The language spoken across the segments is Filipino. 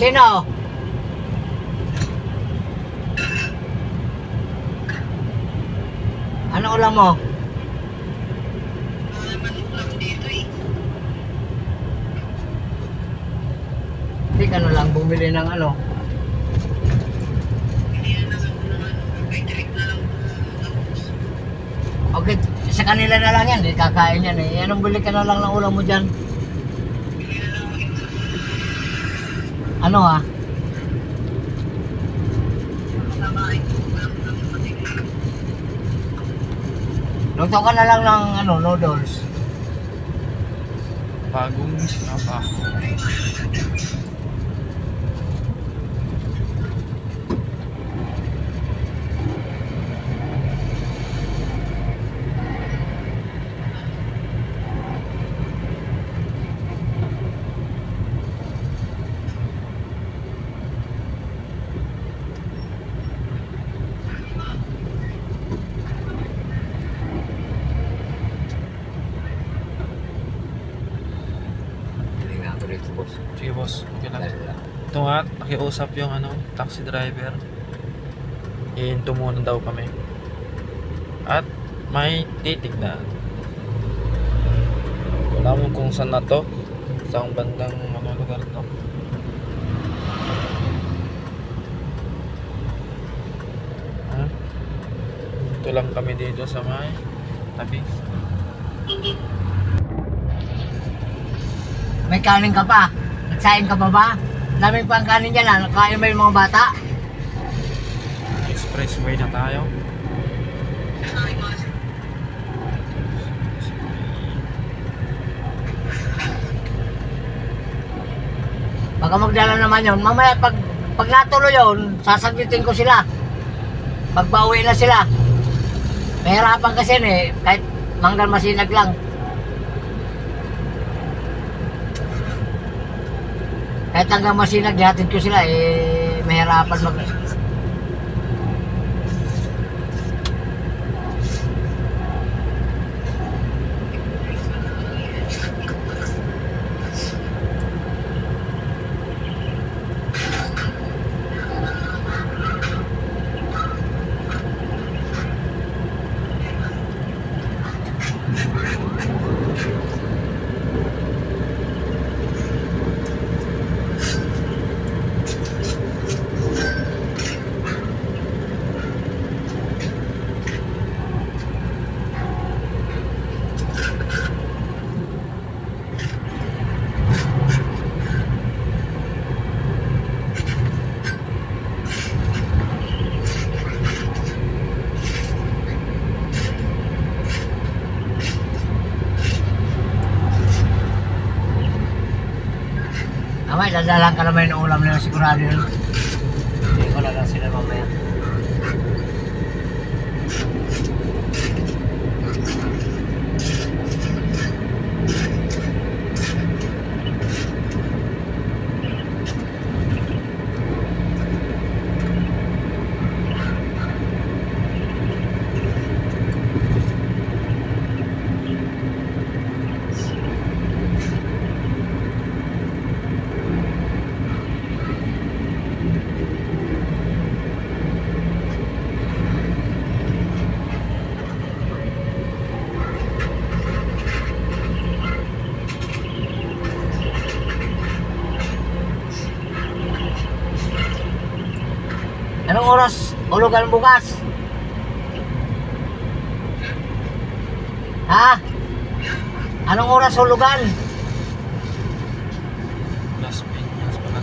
Sino? Ano ulam mo? Hindi ka na lang bumili ng ano. Okay, sa kanila na lang yan, kakain yan eh. Anong bili ka na lang ng ulam mo dyan? Ano ha? Luto ka na lang ng ano, noodles. Bagong apa? Boss. Sige boss, okay lang. Ito nga, nakiusap yung ano, taxi driver. Ihinto muna daw kami. At may titignan. Wala mo kung saan na to. Saan bandang ano, lugar to. Ito lang kami dito sa may tabi. May kanin ka pa? Nagsaing ka pa ba? Daming pang kanin dyan ha. Nakain ba yung mga bata? Expressway na tayo. Baka magdala naman yun. Mamaya pag natuloy yun, sasagitin ko sila. Pag pauwi na sila. Mahirapan kasi yun eh. Kahit manggal masinag lang. Kahit hanggang masinag, dihatid ko sila eh. Mahirapan mag... Mamaya, dadalang ka naman yung ulam nila sigurado yun. Hindi ko na lang sila mamaya. Anong oras ulugan bukas? Ha? Anong oras ulugan? Las Piñas pala.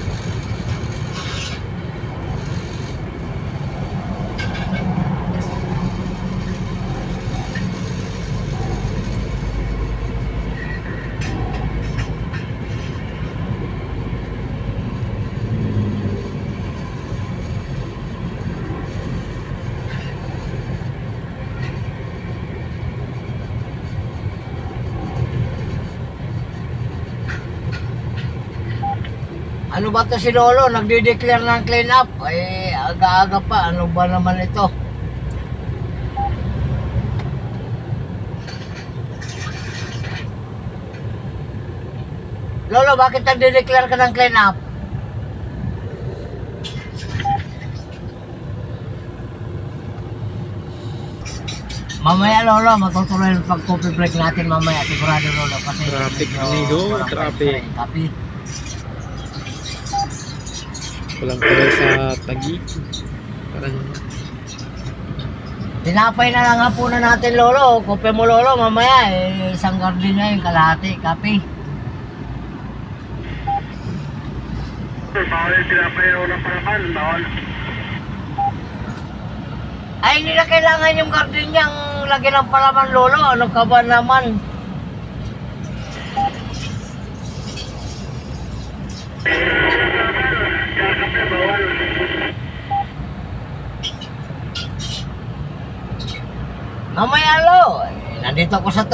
Ano ba to si Lolo? Nagde-declare ng clean up. Ay, aga-aga pa. Ano ba naman ito? Lolo, bakit nagde-declare ka ng clean up? Mamaya lolo, matutuloy yung pag-coffee break natin mamaya. Sigurado lolo. Kasi Traffic, medyo amigo, walang traffic. Tapi, Walang tuloy sa Taguig. Parang tinapay na lang hapunan natin lolo. Kope mo lolo, mamaya isang garden na yung kalahati. Kape. Bawal yung tinapay na unang parapan, bawal. Ay, hindi na kailangan yung garden niyang lagyan ng palaman lolo. Ano ka ba naman? Kape, bawal. Mamaya lo, nandito ko sa